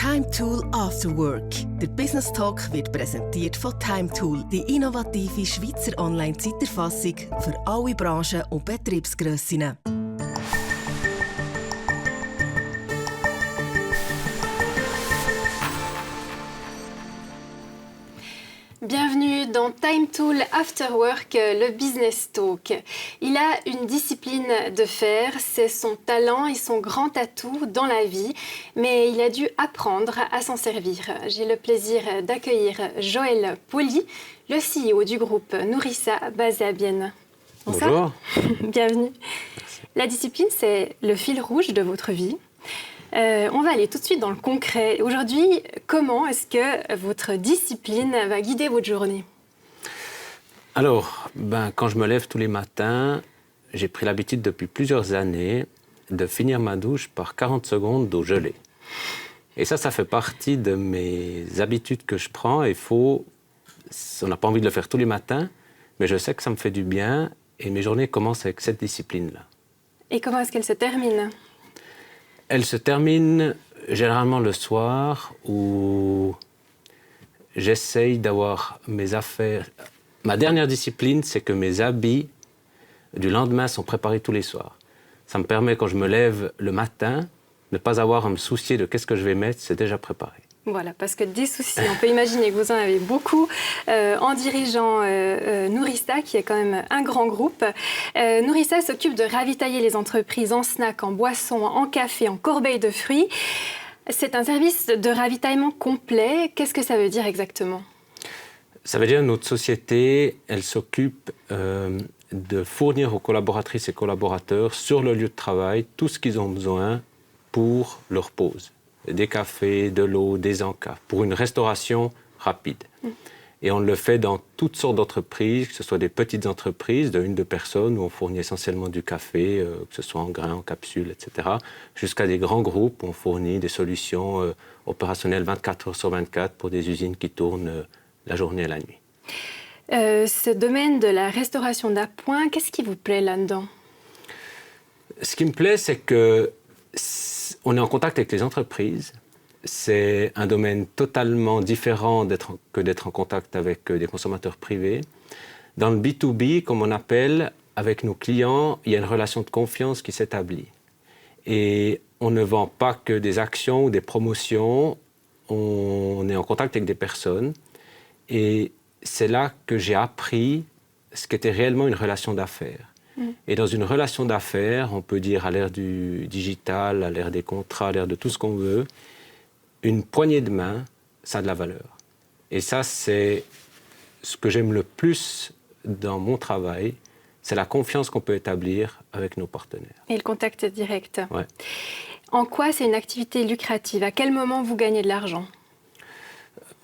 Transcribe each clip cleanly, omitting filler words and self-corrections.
TimeTool After Work. Der Business Talk wird präsentiert von TimeTool, die innovative Schweizer Online-Zeiterfassung für alle Branchen und Betriebsgrössen. Bienvenue dans TimeTool After Work, le Business Talk. Il a une discipline de fer, c'est son talent et son grand atout dans la vie, mais il a dû apprendre à s'en servir. J'ai le plaisir d'accueillir Joël Pauly, le CEO du groupe Nourrissa, basé à Bienne. Bonsoir. Bienvenue. Merci. La discipline, c'est le fil rouge de votre vie. On va aller tout de suite dans le concret. Aujourd'hui, comment est-ce que votre discipline va guider votre journée ? Alors, quand je me lève tous les matins, j'ai pris l'habitude depuis plusieurs années de finir ma douche par 40 secondes d'eau gelée. Et ça fait partie de mes habitudes que je prends. On n'a pas envie de le faire tous les matins, mais je sais que ça me fait du bien et mes journées commencent avec cette discipline-là. Et comment est-ce qu'elle se termine ? Elle se termine généralement le soir où j'essaye d'avoir mes affaires. Ma dernière discipline, c'est que mes habits du lendemain sont préparés tous les soirs. Ça me permet, quand je me lève le matin, de ne pas avoir à me soucier de qu'est-ce que je vais mettre, c'est déjà préparé. Voilà, parce que des soucis, on peut imaginer que vous en avez beaucoup en dirigeant Nourrissa, qui est quand même un grand groupe. Nourrissa s'occupe de ravitailler les entreprises en snacks, en boissons, en café, en corbeilles de fruits. C'est un service de ravitaillement complet. Qu'est-ce que ça veut dire exactement ? Ça veut dire que notre société, elle s'occupe de fournir aux collaboratrices et collaborateurs sur le lieu de travail tout ce qu'ils ont besoin pour leur pause. Des cafés, de l'eau, des encas, pour une restauration rapide. Et on le fait dans toutes sortes d'entreprises, que ce soit des petites entreprises de 1-2 personnes, où on fournit essentiellement du café, que ce soit en grains, en capsules, etc., jusqu'à des grands groupes où on fournit des solutions opérationnelles 24 heures sur 24 pour des usines qui tournent la journée et la nuit. Ce domaine de la restauration d'appoint, qu'est-ce qui vous plaît là-dedans ? Ce qui me plaît, c'est que on est en contact avec les entreprises. C'est un domaine totalement différent que d'être en contact avec des consommateurs privés. Dans le B2B, comme on appelle, avec nos clients, il y a une relation de confiance qui s'établit. Et on ne vend pas que des actions ou des promotions, on est en contact avec des personnes. Et c'est là que j'ai appris ce qu'était réellement une relation d'affaires. Et dans une relation d'affaires, on peut dire à l'ère du digital, à l'ère des contrats, à l'ère de tout ce qu'on veut, une poignée de main, ça a de la valeur. Et ça, c'est ce que j'aime le plus dans mon travail, c'est la confiance qu'on peut établir avec nos partenaires. Et le contact direct. Ouais. En quoi c'est une activité lucrative ? À quel moment vous gagnez de l'argent ?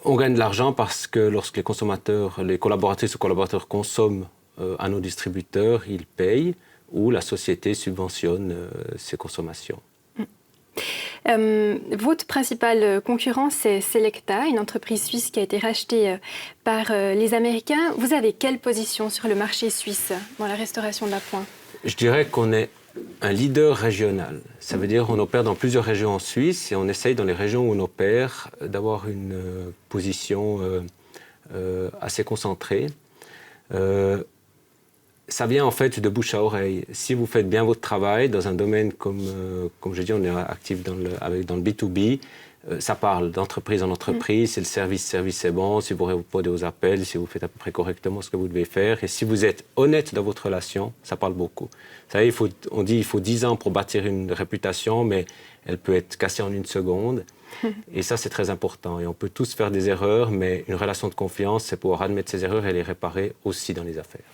On gagne de l'argent parce que lorsque les collaboratrices ou collaborateurs consomment à nos distributeurs, ils payent ou la société subventionne ces consommations. Votre principal concurrent, c'est Selecta, une entreprise suisse qui a été rachetée par les Américains. Vous avez quelle position sur le marché suisse dans la restauration de l'appoint ? Je dirais qu'on est un leader régional. Ça veut dire qu'on opère dans plusieurs régions en Suisse et on essaye dans les régions où on opère d'avoir une position assez concentrée. Ça vient en fait de bouche à oreille. Si vous faites bien votre travail dans un domaine comme je dis, on est actif dans le B2B, ça parle d'entreprise en entreprise, si le service est bon, si vous répondez aux appels, si vous faites à peu près correctement ce que vous devez faire. Et si vous êtes honnête dans votre relation, ça parle beaucoup. Vous savez, on dit qu'il faut 10 ans pour bâtir une réputation, mais elle peut être cassée en 1 seconde. Et ça, c'est très important. Et on peut tous faire des erreurs, mais une relation de confiance, c'est pouvoir admettre ses erreurs et les réparer aussi dans les affaires.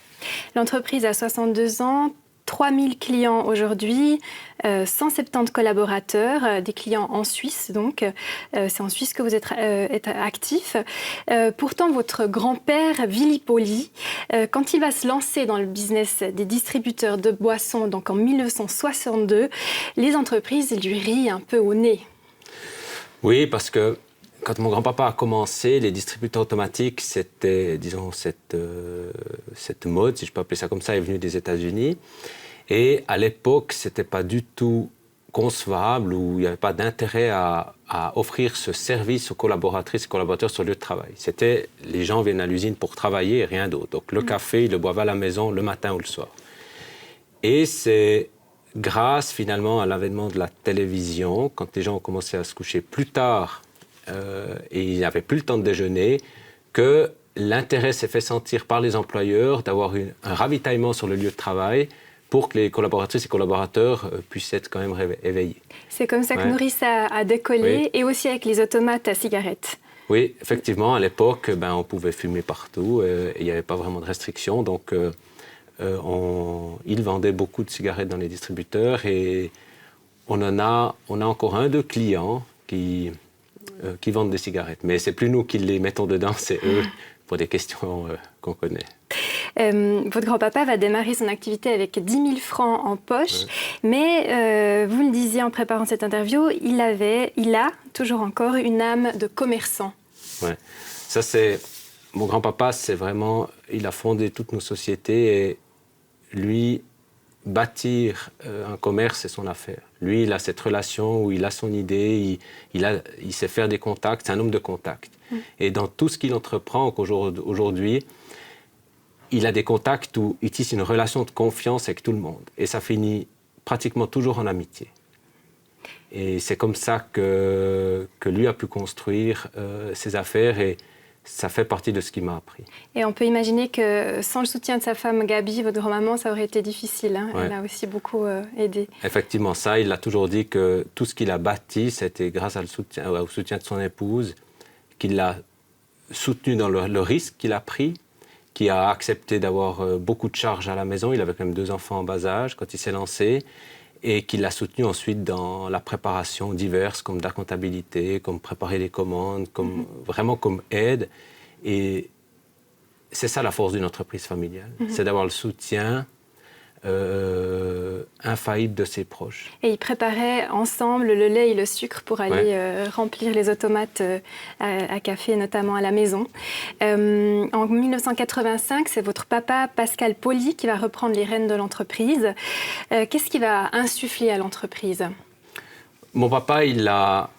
L'entreprise a 62 ans, 3000 clients aujourd'hui, 170 collaborateurs, des clients en Suisse donc. C'est en Suisse que vous êtes actif. Pourtant, votre grand-père, Willy Pauly, quand il va se lancer dans le business des distributeurs de boissons, donc en 1962, les entreprises lui rient un peu au nez. Oui, parce que quand mon grand-papa a commencé, les distributeurs automatiques, c'était, disons, cette mode, si je peux appeler ça comme ça, est venue des États-Unis. Et à l'époque, ce n'était pas du tout concevable, où il n'y avait pas d'intérêt à offrir ce service aux collaboratrices et collaborateurs sur le lieu de travail. C'était, les gens viennent à l'usine pour travailler et rien d'autre. Donc le café, ils le boivent à la maison le matin ou le soir. Et c'est grâce finalement à l'avènement de la télévision, quand les gens ont commencé à se coucher plus tard et ils n'avaient plus le temps de déjeuner, que l'intérêt s'est fait sentir par les employeurs d'avoir un ravitaillement sur le lieu de travail pour que les collaboratrices et collaborateurs puissent être quand même éveillés. C'est comme ça que Nourrissa a décollé, Oui. et aussi avec les automates à cigarettes. Oui, effectivement, à l'époque, on pouvait fumer partout et il n'y avait pas vraiment de restrictions. Donc, ils vendaient beaucoup de cigarettes dans les distributeurs et on a encore 1 ou 2 clients qui vendent des cigarettes. Mais ce n'est plus nous qui les mettons dedans, c'est eux pour des questions qu'on connaît. Votre grand-papa va démarrer son activité avec 10 000 francs en poche, mais vous le disiez en préparant cette interview, il a toujours encore une âme de commerçant. Ouais. Ça, c'est... Mon grand-papa, c'est vraiment... Il a fondé toutes nos sociétés et lui, bâtir un commerce, c'est son affaire. Lui, il a cette relation où il a son idée, il sait faire des contacts, c'est un homme de contact. Et dans tout ce qu'il entreprend aujourd'hui, il a des contacts où il tisse une relation de confiance avec tout le monde. Et ça finit pratiquement toujours en amitié. Et c'est comme ça que lui a pu construire ses affaires et ça fait partie de ce qu'il m'a appris. Et on peut imaginer que sans le soutien de sa femme Gabi, votre grand-maman, ça aurait été difficile. Hein. Ouais. Elle a aussi beaucoup aidé. Effectivement, ça, il a toujours dit que tout ce qu'il a bâti, c'était grâce au soutien de son épouse, qu'il l'a soutenu dans le risque qu'il a pris, qui a accepté d'avoir beaucoup de charges à la maison. Il avait quand même 2 enfants en bas âge quand il s'est lancé et qui l'a soutenu ensuite dans la préparation diverses, comme de la comptabilité, comme préparer les commandes, vraiment comme aide. Et c'est ça la force d'une entreprise familiale, c'est d'avoir le soutien infaillible de ses proches. Et ils préparaient ensemble le lait et le sucre pour aller remplir les automates à café, notamment à la maison. En 1985, c'est votre papa, Pascal Pauly, qui va reprendre les rênes de l'entreprise. Qu'est-ce qui va insuffler à l'entreprise ? Mon papa, il a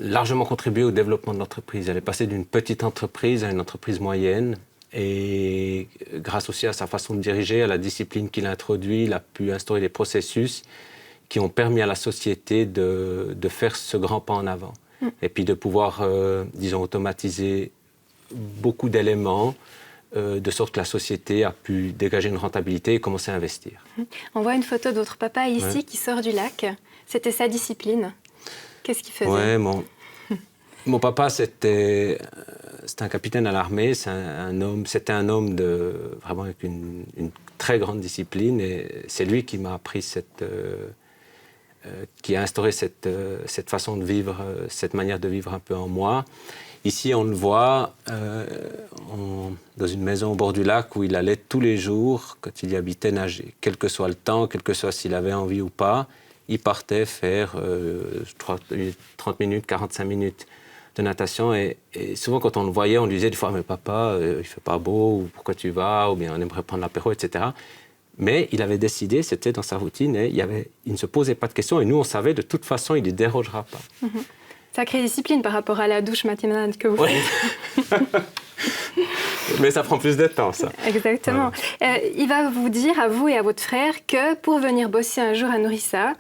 largement contribué au développement de l'entreprise. Elle est passée d'une petite entreprise à une entreprise moyenne. Et grâce aussi à sa façon de diriger, à la discipline qu'il a introduite, il a pu instaurer des processus qui ont permis à la société de faire ce grand pas en avant. Et puis de pouvoir, disons, automatiser beaucoup d'éléments, de sorte que la société a pu dégager une rentabilité et commencer à investir. On voit une photo de votre papa ici qui sort du lac. C'était sa discipline. Qu'est-ce qu'il faisait ? Mon papa, c'était un capitaine à l'armée. C'était un homme vraiment avec une très grande discipline. Et c'est lui qui m'a appris qui a instauré cette façon de vivre, cette manière de vivre un peu en moi. Ici, on le voit dans une maison au bord du lac où il allait tous les jours, quand il y habitait, nager. Quel que soit le temps, quel que soit s'il avait envie ou pas, il partait faire 30 minutes, 45 minutes de natation. Et souvent, quand on le voyait, on lui disait des fois « Mais papa, il ne fait pas beau, ou pourquoi tu vas ?» ou bien « On aimerait prendre l'apéro, etc. » Mais il avait décidé, c'était dans sa routine, et il ne se posait pas de questions. Et nous, on savait, de toute façon, il ne dérogera pas. Sacrée discipline par rapport à la douche matinale que vous faites. Mais ça prend plus de temps, ça. Exactement. Voilà. Il va vous dire, à vous et à votre frère, que pour venir bosser un jour à Nourrissa,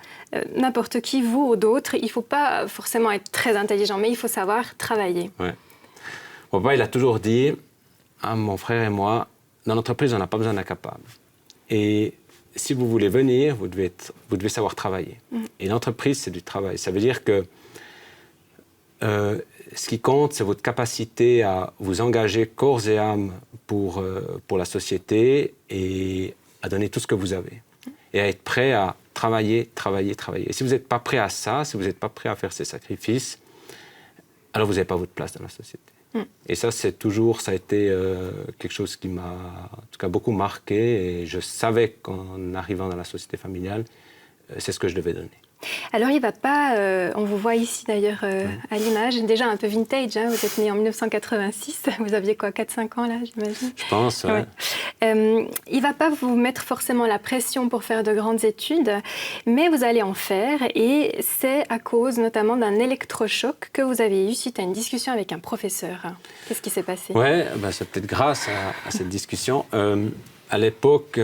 n'importe qui, vous ou d'autres, il ne faut pas forcément être très intelligent, mais il faut savoir travailler. Ouais. Mon papa, il a toujours dit à mon frère et moi, dans l'entreprise, on n'a pas besoin d'incapables. Et si vous voulez venir, vous devez savoir travailler. Et l'entreprise, c'est du travail. Ça veut dire que ce qui compte, c'est votre capacité à vous engager corps et âme pour la société et à donner tout ce que vous avez. Et à être prêt à travailler. Et si vous n'êtes pas prêt à ça, si vous n'êtes pas prêt à faire ces sacrifices, alors vous n'avez pas votre place dans la société. Et ça, ça a été quelque chose qui m'a en tout cas beaucoup marqué. Et je savais qu'en arrivant dans la société familiale, c'est ce que je devais donner. Alors, il ne va pas, on vous voit ici d'ailleurs à l'image, déjà un peu vintage, hein, vous êtes né en 1986, vous aviez quoi, 4-5 ans là, j'imagine? Je pense, ouais. Il ne va pas vous mettre forcément la pression pour faire de grandes études, mais vous allez en faire et c'est à cause notamment d'un électrochoc que vous avez eu suite à une discussion avec un professeur. Qu'est-ce qui s'est passé? Ouais, ben, c'est peut-être grâce à cette discussion. À l'époque,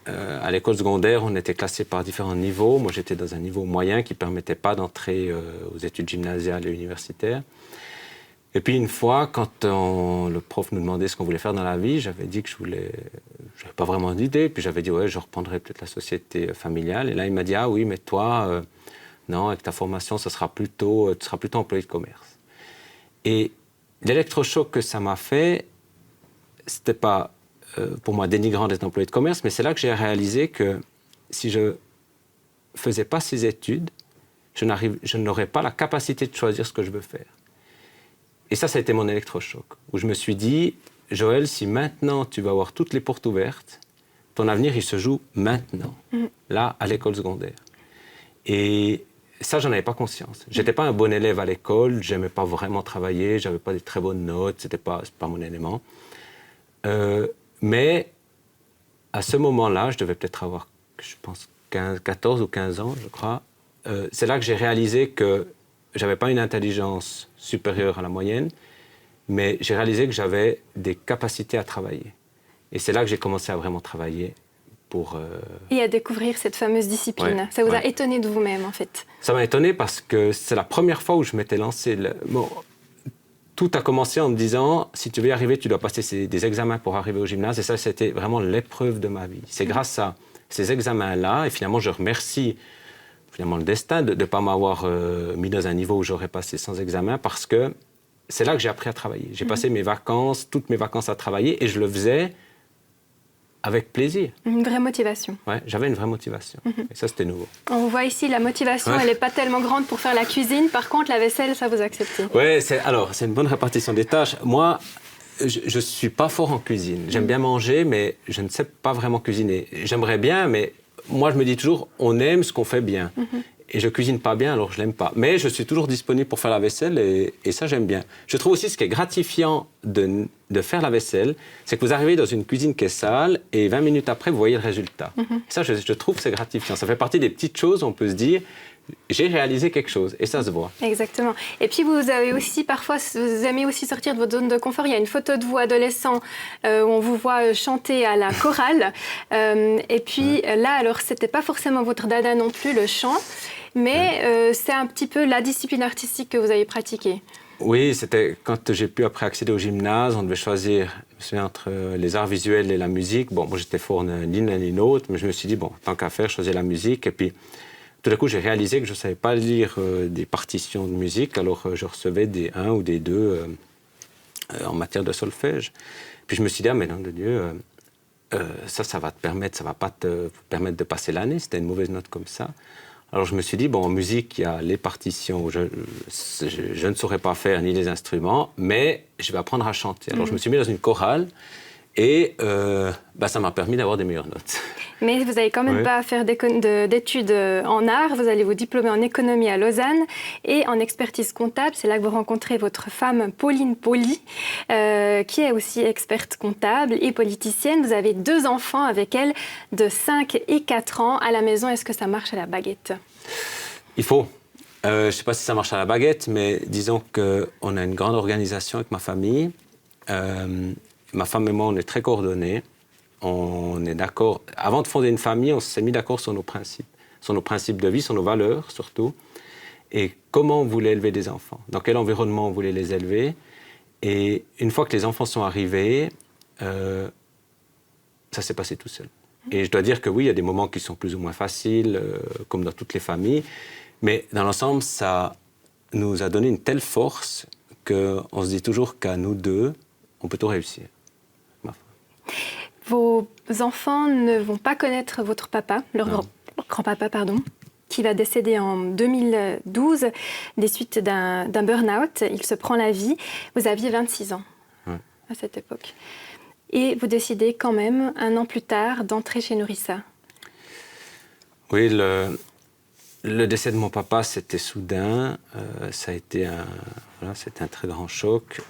à l'école secondaire, on était classés par différents niveaux. Moi, j'étais dans un niveau moyen qui ne permettait pas d'entrer aux études gymnasiales et universitaires. Et puis, une fois, quand le prof nous demandait ce qu'on voulait faire dans la vie, j'avais dit que je n'avais pas vraiment d'idée. Puis j'avais dit, ouais, je reprendrais peut-être la société familiale. Et là, il m'a dit, ah oui, mais toi, non, avec ta formation, tu seras plutôt employé de commerce. Et l'électrochoc que ça m'a fait, c'était pas pour moi dénigrant d'être employé de commerce, mais c'est là que j'ai réalisé que si je ne faisais pas ces études, je n'aurais pas la capacité de choisir ce que je veux faire. Et ça a été mon électrochoc, où je me suis dit, Joël, si maintenant tu vas avoir toutes les portes ouvertes, ton avenir, il se joue maintenant, là, à l'école secondaire. Et ça, j'en avais pas conscience. J'étais pas un bon élève à l'école, j'aimais pas vraiment travailler, j'avais pas des très bonnes notes, c'est pas mon élément. Mais à ce moment-là, je devais peut-être avoir, je pense, 14 ou 15 ans, je crois. C'est là que j'ai réalisé que j'avais pas une intelligence supérieure à la moyenne, mais j'ai réalisé que j'avais des capacités à travailler. Et c'est là que j'ai commencé à vraiment travailler pour... Et à découvrir cette fameuse discipline. Ouais, ça vous a étonné de vous-même, en fait? Ça m'a étonné parce que c'est la première fois où je m'étais lancé... Tout a commencé en me disant, si tu veux y arriver, tu dois passer des examens pour arriver au gymnase. Et ça, c'était vraiment l'épreuve de ma vie. C'est grâce à ces examens-là, et finalement, je remercie le destin de ne pas m'avoir mis dans un niveau où j'aurais passé sans examen, parce que c'est là que j'ai appris à travailler. J'ai passé toutes mes vacances à travailler, et je le faisais avec plaisir. Une vraie motivation. Ouais, j'avais une vraie motivation. Et ça, c'était nouveau. On vous voit ici, la motivation, elle n'est pas tellement grande pour faire la cuisine. Par contre, la vaisselle, ça vous acceptez. Oui, c'est une bonne répartition des tâches. Moi, je ne suis pas fort en cuisine. J'aime bien manger, mais je ne sais pas vraiment cuisiner. J'aimerais bien, mais moi, je me dis toujours, on aime ce qu'on fait bien. Et je ne cuisine pas bien, alors je ne l'aime pas. Mais je suis toujours disponible pour faire la vaisselle, et ça, j'aime bien. Je trouve aussi ce qui est gratifiant de faire la vaisselle, c'est que vous arrivez dans une cuisine qui est sale, et 20 minutes après, vous voyez le résultat. Ça, je trouve que c'est gratifiant. Ça fait partie des petites choses où on peut se dire, j'ai réalisé quelque chose, et ça se voit. Exactement. Et puis, vous avez aussi, parfois, vous aimez aussi sortir de votre zone de confort. Il y a une photo de vous, adolescent, où on vous voit chanter à la chorale. Et puis, là, alors, c'était pas forcément votre dada non plus, le chant. Mais c'est un petit peu la discipline artistique que vous avez pratiquée. Oui, c'était quand j'ai pu après accéder au gymnase, on devait choisir entre les arts visuels et la musique. Bon, moi j'étais fort ni l'un ni l'autre, mais je me suis dit, bon, tant qu'à faire, je choisis la musique. Et puis, tout d'un coup, j'ai réalisé que je ne savais pas lire des partitions de musique, alors je recevais des 1 ou des 2 en matière de solfège. Puis je me suis dit, ah, mais non, de Dieu, ça va te permettre, ça va pas te permettre de passer l'année, c'était une mauvaise note comme ça. Alors je me suis dit, bon, en musique, il y a les partitions, je ne saurais pas faire ni les instruments, mais je vais apprendre à chanter. Alors je me suis mis dans une chorale, et ça m'a permis d'avoir des meilleures notes. Mais vous n'allez quand même pas faire d'études en art, vous allez vous diplômer en économie à Lausanne et en expertise comptable. C'est là que vous rencontrez votre femme Pauline Pauly, qui est aussi experte comptable et politicienne. Vous avez 2 enfants avec elle de 5 et 4 ans à la maison. Est-ce que ça marche à la baguette? Il faut. Je ne sais pas si ça marche à la baguette, mais disons qu'on a une grande organisation avec ma famille. Ma femme et moi, on est très coordonnés. On est d'accord. Avant de fonder une famille, on s'est mis d'accord sur nos principes de vie, sur nos valeurs surtout, et comment on voulait élever des enfants, dans quel environnement on voulait les élever. Et une fois que les enfants sont arrivés, ça s'est passé tout seul. Et je dois dire que oui, il y a des moments qui sont plus ou moins faciles, comme dans toutes les familles, mais dans l'ensemble, ça nous a donné une telle force qu'on se dit toujours qu'à nous deux, on peut tout réussir. Vos enfants ne vont pas connaître votre papa, leur grand-papa, pardon, qui va décéder en 2012 des suites d'un burn-out. Il se prend la vie. Vous aviez 26 ans à cette époque. Et vous décidez quand même, 1 an plus tard, d'entrer chez Nourrissa. Oui, Le décès de mon papa, c'était soudain. Ça a été c'était un très grand choc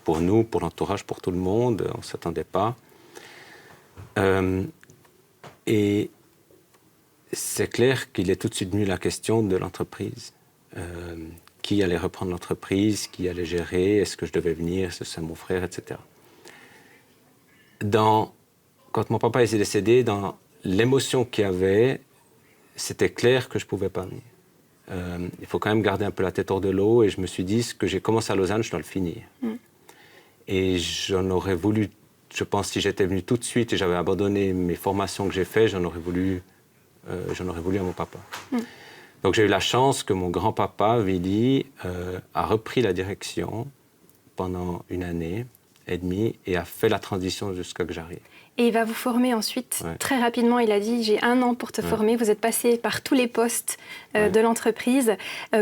pour nous, pour l'entourage, pour tout le monde. On ne s'attendait pas. Et c'est clair qu'il est tout de suite venu la question de l'entreprise. Qui allait reprendre l'entreprise, qui allait gérer, est-ce que je devais venir, est-ce que c'est mon frère, etc. Quand mon papa est décédé, dans l'émotion qu'il y avait, c'était clair que je ne pouvais pas venir. Il faut quand même garder un peu la tête hors de l'eau, et je me suis dit, ce que j'ai commencé à Lausanne, je dois le finir. Et j'en aurais voulu, je pense, si j'étais venu tout de suite et j'avais abandonné mes formations que j'ai faites, j'en aurais voulu à mon papa. Donc j'ai eu la chance que mon grand-papa, Willy, a repris la direction pendant 1 année et demie et a fait la transition jusqu'à que j'arrive. Et il va vous former ensuite, très rapidement. Il a dit, j'ai 1 an pour te former. Vous êtes passé par tous les postes de l'entreprise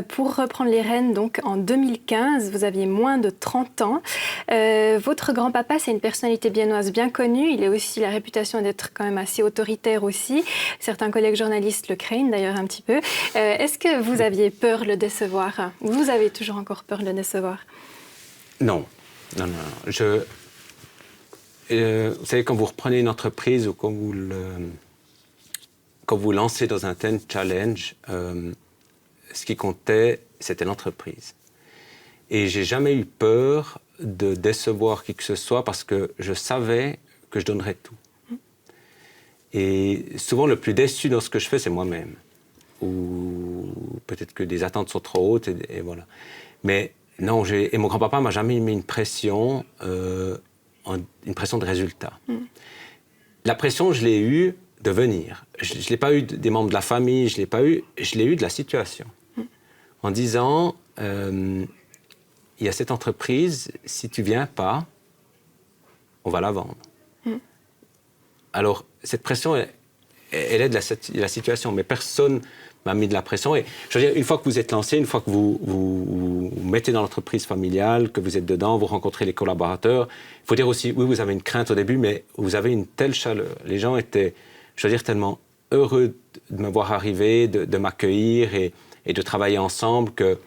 pour reprendre les rênes. Donc en 2015, vous aviez moins de 30 ans. Votre grand-papa, c'est une personnalité biennoise bien connue. Il a aussi la réputation d'être quand même assez autoritaire aussi. Certains collègues journalistes le craignent d'ailleurs un petit peu. Est-ce que vous aviez peur de le décevoir? Vous avez toujours encore peur de le décevoir? Non. Vous savez, quand vous reprenez une entreprise ou quand vous lancez dans un tel challenge, ce qui comptait, c'était l'entreprise. Et j'ai jamais eu peur de décevoir qui que ce soit parce que je savais que je donnerais tout. Et souvent, le plus déçu dans ce que je fais, c'est moi-même. Ou peut-être que des attentes sont trop hautes et voilà. Mais non, et mon grand-papa m'a jamais mis une pression de résultat. La pression, je l'ai eue de venir. Je ne l'ai pas eu des membres de la famille, je l'ai eu de la situation. En disant, il y a cette entreprise, si tu ne viens pas, on va la vendre. Alors, cette pression, elle est de la situation, mais personne m'a mis de la pression. Et je veux dire, une fois que vous êtes lancé, une fois que vous mettez dans l'entreprise familiale, que vous êtes dedans, vous rencontrez les collaborateurs, il faut dire aussi, oui, vous avez une crainte au début, mais vous avez une telle chaleur. Les gens étaient, je veux dire, tellement heureux de me voir arriver, de m'accueillir et de travailler ensemble que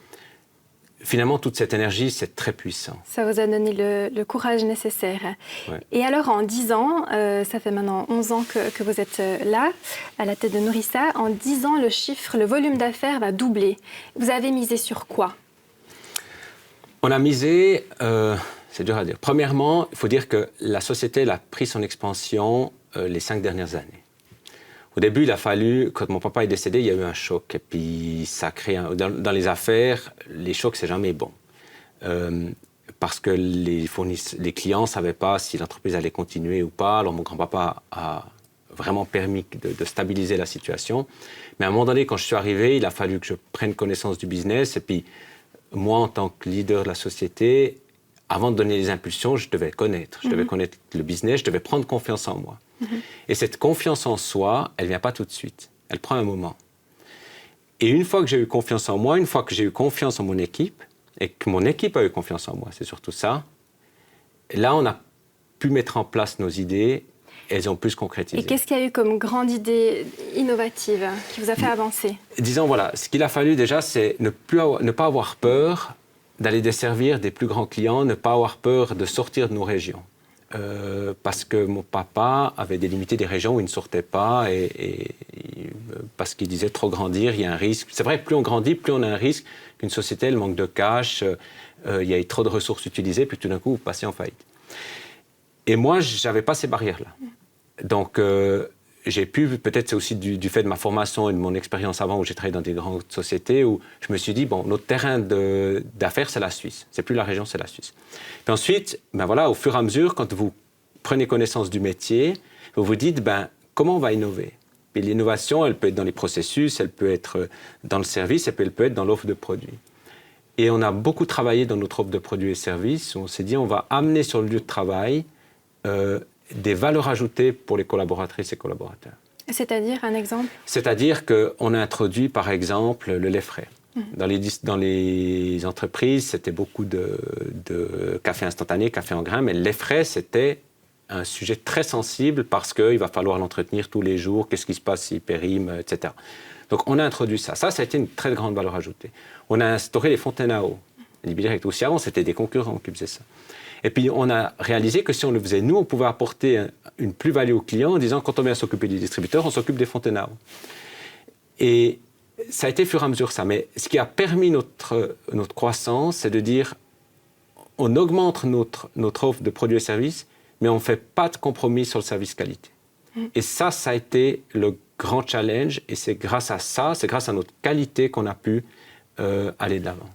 finalement, toute cette énergie, c'est très puissant. Ça vous a donné le courage nécessaire. Ouais. Et alors, en 10 ans, ça fait maintenant 11 ans que vous êtes là, à la tête de Nourrissa. En 10 ans, le volume d'affaires va doubler. Vous avez misé sur quoi? On a misé, c'est dur à dire. Premièrement, il faut dire que la société elle a pris son expansion les 5 dernières années. Au début, il a fallu, quand mon papa est décédé, il y a eu un choc. Et puis, ça crée dans les affaires, les chocs, c'est jamais bon. Parce que les clients ne savaient pas si l'entreprise allait continuer ou pas. Alors, mon grand-papa a vraiment permis de stabiliser la situation. Mais à un moment donné, quand je suis arrivé, il a fallu que je prenne connaissance du business. Et puis, moi, en tant que leader de la société, avant de donner les impulsions, je devais connaître. Je devais connaître le business, je devais prendre confiance en moi. Et cette confiance en soi, elle ne vient pas tout de suite. Elle prend un moment. Et une fois que j'ai eu confiance en moi, une fois que j'ai eu confiance en mon équipe, et que mon équipe a eu confiance en moi, c'est surtout ça, là, on a pu mettre en place nos idées, et elles ont pu se concrétiser. Et qu'est-ce qu'il y a eu comme grande idée innovative qui vous a fait avancer? Disons, voilà, ce qu'il a fallu déjà, c'est ne pas avoir peur d'aller desservir des plus grands clients, ne pas avoir peur de sortir de nos régions. Parce que mon papa avait délimité des régions où il ne sortait pas et parce qu'il disait trop grandir, il y a un risque. C'est vrai, plus on grandit, plus on a un risque qu'une société, elle manque de cash, il y a trop de ressources utilisées, puis tout d'un coup, vous passez en faillite. Et moi, je n'avais pas ces barrières-là. Donc, j'ai pu, peut-être c'est aussi du fait de ma formation et de mon expérience avant où j'ai travaillé dans des grandes sociétés où je me suis dit, bon, notre terrain d'affaires, c'est la Suisse. C'est plus la région, c'est la Suisse. Puis ensuite, ben voilà, au fur et à mesure, quand vous prenez connaissance du métier, vous vous dites, ben, comment on va innover? Et l'innovation, elle peut être dans les processus, elle peut être dans le service, elle peut être dans l'offre de produits. Et on a beaucoup travaillé dans notre offre de produits et services. On s'est dit, on va amener sur le lieu de travail des valeurs ajoutées pour les collaboratrices et collaborateurs. C'est-à-dire, un exemple? C'est-à-dire qu'on a introduit, par exemple, le lait frais. Dans les entreprises, c'était beaucoup de café instantané, café en grains, mais le lait frais, c'était un sujet très sensible parce qu'il va falloir l'entretenir tous les jours, qu'est-ce qui se passe s'il périme, etc. Donc, on a introduit ça. Ça a été une très grande valeur ajoutée. On a instauré les fontaines à eau. LibiDirect. Aussi avant, c'était des concurrents qui faisaient ça. Et puis, on a réalisé que si on le faisait, nous, on pouvait apporter une plus-value aux clients en disant, quand on vient s'occuper du distributeur, on s'occupe des fontaines à eau. Et ça a été au fur et à mesure ça. Mais ce qui a permis notre croissance, c'est de dire, on augmente notre offre de produits et services, mais on ne fait pas de compromis sur le service qualité. Et ça a été le grand challenge. Et c'est grâce à ça, c'est grâce à notre qualité qu'on a pu aller de l'avant.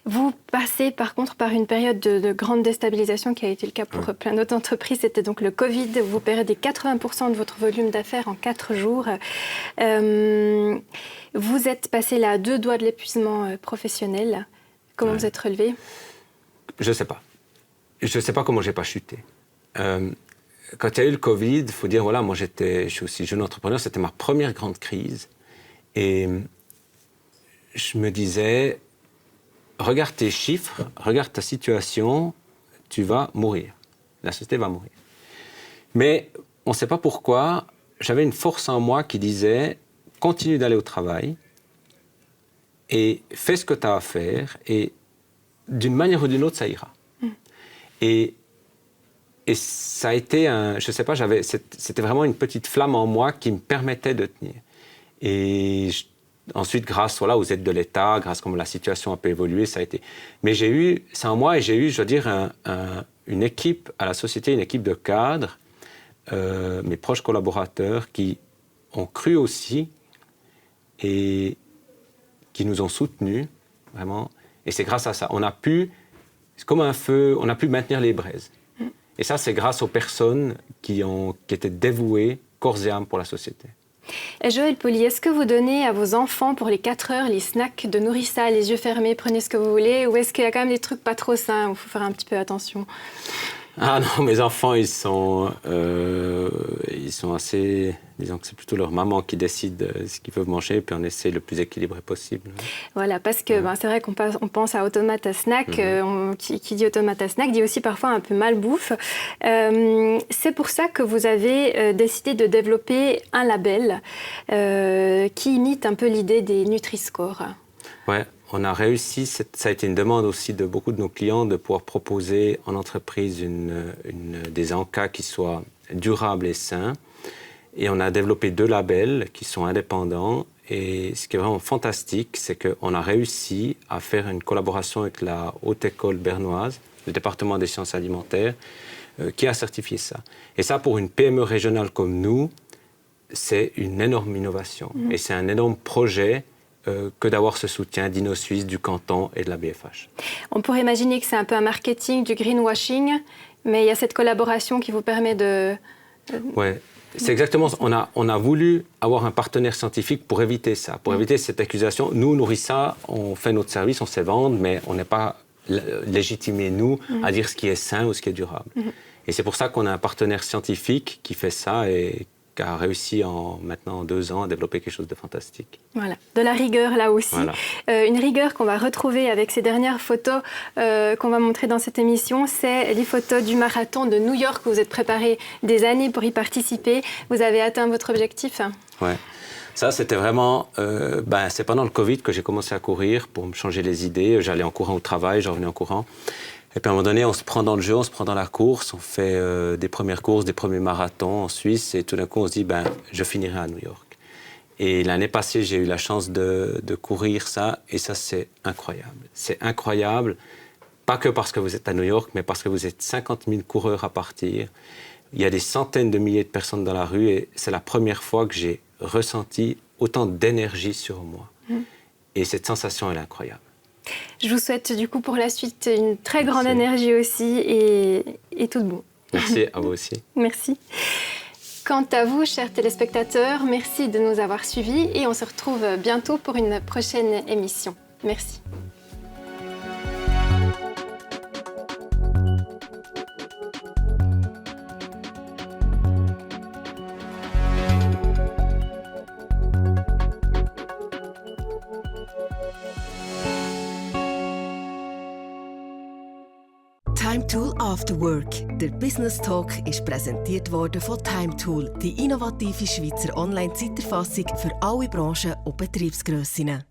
Vous passez par contre par une période de grande déstabilisation qui a été le cas pour plein d'autres entreprises. C'était donc le Covid. Vous perdez 80% de votre volume d'affaires en 4 jours. Vous êtes passé là à 2 doigts de l'épuisement professionnel. Comment vous êtes relevé? Je ne sais pas. Je ne sais pas comment je n'ai pas chuté. Quand il y a eu le Covid, il faut dire, voilà, moi je suis aussi jeune entrepreneur, c'était ma première grande crise. Et je me disais, regarde tes chiffres, regarde ta situation, tu vas mourir. La société va mourir. Mais on ne sait pas pourquoi, j'avais une force en moi qui disait, continue d'aller au travail et fais ce que tu as à faire et d'une manière ou d'une autre, ça ira. Et ça a été je ne sais pas, c'était vraiment une petite flamme en moi qui me permettait de tenir. Et ensuite, grâce aux aides de l'État, grâce à comment la situation a pu évoluer, ça a été... Mais j'ai eu ça en moi et j'ai eu, je veux dire, une équipe à la société, une équipe de cadres, mes proches collaborateurs qui ont cru aussi et qui nous ont soutenus, vraiment. Et c'est grâce à ça. On a pu, comme un feu, on a pu maintenir les braises. Et ça, c'est grâce aux personnes qui étaient dévouées corps et âme pour la société. Et Joël Pauly, est-ce que vous donnez à vos enfants pour les 4 heures les snacks de nourrissa, les yeux fermés, prenez ce que vous voulez, ou est-ce qu'il y a quand même des trucs pas trop sains où il faut faire un petit peu attention? Ah non, mes enfants, ils sont assez... Disons que c'est plutôt leur maman qui décide ce qu'ils peuvent manger, puis on essaie le plus équilibré possible. Voilà, parce que c'est vrai qu'on pense à automate à snack, qui dit automate à snack dit aussi parfois un peu malbouffe. C'est pour ça que vous avez décidé de développer un label qui imite un peu l'idée des Nutri-Score. Ouais. On a réussi, ça a été une demande aussi de beaucoup de nos clients, de pouvoir proposer en entreprise des encas qui soient durables et sains. Et on a développé 2 labels qui sont indépendants. Et ce qui est vraiment fantastique, c'est qu'on a réussi à faire une collaboration avec la Haute École bernoise, le département des sciences alimentaires, qui a certifié ça. Et ça, pour une PME régionale comme nous, c'est une énorme innovation. Et c'est un énorme projet que d'avoir ce soutien d'InnoSuisse, du canton et de la BFH. On pourrait imaginer que c'est un peu un marketing, du greenwashing, mais il y a cette collaboration qui vous permet de... Oui, c'est exactement ça. On a voulu avoir un partenaire scientifique pour éviter ça, pour éviter cette accusation. Nous, Nourrissa, on fait notre service, on sait vendre, mais on n'est pas légitimés, nous, à dire ce qui est sain ou ce qui est durable. Et c'est pour ça qu'on a un partenaire scientifique qui fait ça et qui a réussi maintenant en 2 ans à développer quelque chose de fantastique. Voilà, de la rigueur là aussi. Voilà. Une rigueur qu'on va retrouver avec ces dernières photos qu'on va montrer dans cette émission, c'est les photos du marathon de New York. Vous êtes préparé des années pour y participer. Vous avez atteint votre objectif? Ouais. Ça, c'était vraiment... c'est pendant le Covid que j'ai commencé à courir pour me changer les idées. J'allais en courant au travail, je revenais en courant. Et puis à un moment donné, on se prend dans le jeu, on se prend dans la course, on fait des premières courses, des premiers marathons en Suisse, et tout d'un coup on se dit, je finirai à New York. Et l'année passée, j'ai eu la chance de courir ça, et ça c'est incroyable. C'est incroyable, pas que parce que vous êtes à New York, mais parce que vous êtes 50 000 coureurs à partir. Il y a des centaines de milliers de personnes dans la rue, et c'est la première fois que j'ai ressenti autant d'énergie sur moi. Et cette sensation, elle est incroyable. Je vous souhaite du coup pour la suite une très grande énergie aussi et tout de bon. Merci, à vous aussi. Merci. Quant à vous, chers téléspectateurs, merci de nous avoir suivis et on se retrouve bientôt pour une prochaine émission. Merci. Time Tool After Work. Der Business Talk ist präsentiert worden von Time Tool, die innovative Schweizer Online-Zeiterfassung für alle Branchen und Betriebsgrössinnen.